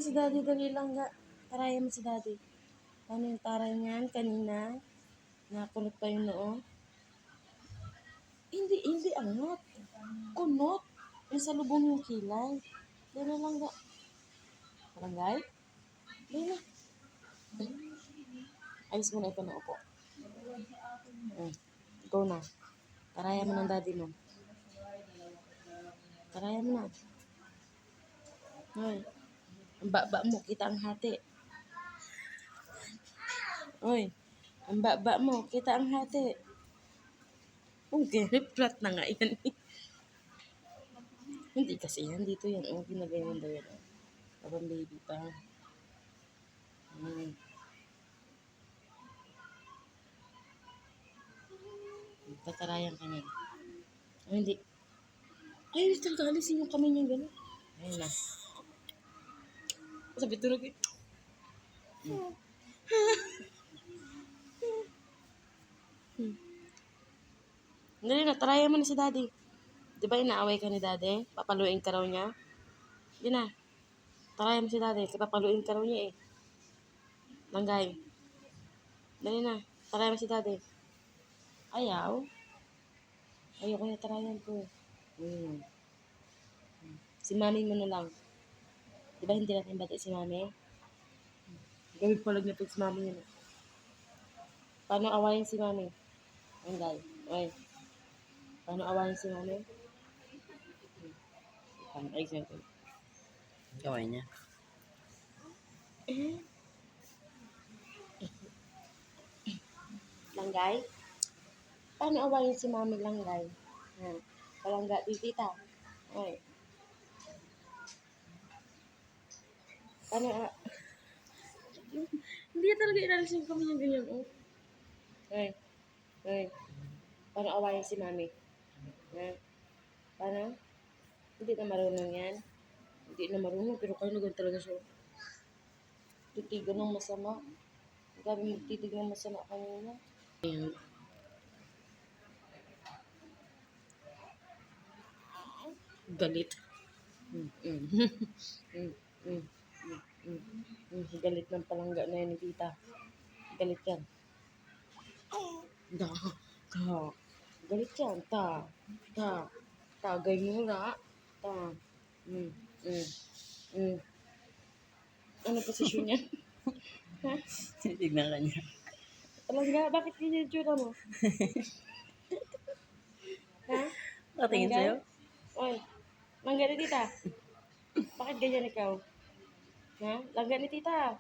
si daddy, dali lang nga. Tarayan mo si daddy. Paano yung taray niyan kanina? Nakulot pa yung noo. Hindi angot. Kunot. Yung sa lubong yung kilay. Dali lang nga. Barangay? Dali na. Ayos mo na ito na upo. Go na. Tarayan mo ng daddy mo. Tarayan mo na. Hoy. Ang baba mo, kita ang hati. Hoy. Ang baba mo, kita ang hati. Okay, flat na nga yan. Hindi kasi yan. Dito yan. Oh, ginagayon daw yan. Habang baby pa. Tatarayan ka niya. Oh, hindi. Ay, talaga alisin yung kamay niya gano'n. Ayun na. Sabi tulog eh. Dali na, tarayan mo na si daddy. Di ba inaaway ka ni daddy? Papaluin ka raw niya? Di na. Tarayan mo si daddy. Papaluin ka raw niya eh. Langgay. Dali na. Tarayan mo si daddy. Ayaw. Ayoko na tarayan ko. Si mami mo na lang. Di ba hindi natin bati si mami? Gawin palag na si mami niya. Paano awayin si mami? Langgay. Oy. Paano awayin si mami? Ay, example. Gawin niya. Langgay? Paano awayin si mami langgay? Palangga di tita. Oy. Paano hindi talaga inalis yung kami ng ganyan, oh. Oy. Oy. Paano awayin si mami? Paano? Hindi na marunong yan. Hindi na marunong, pero kayo nagan talaga siya. Titigan ng masama. Grabe magtitig ng masama kanina. Ayan. Galit. Galit ng palangga na yun ni tita. Galit yan. Galit yan. Tagay mo na. Ano posisyon yan? Ha? Tignan ka niya. Palangga, bakit ganyan yung tsura mo? Ha? Patingin sa'yo? Oy, langga ni tita. Bakit ganyan ikaw? Ha? Langga ni tita.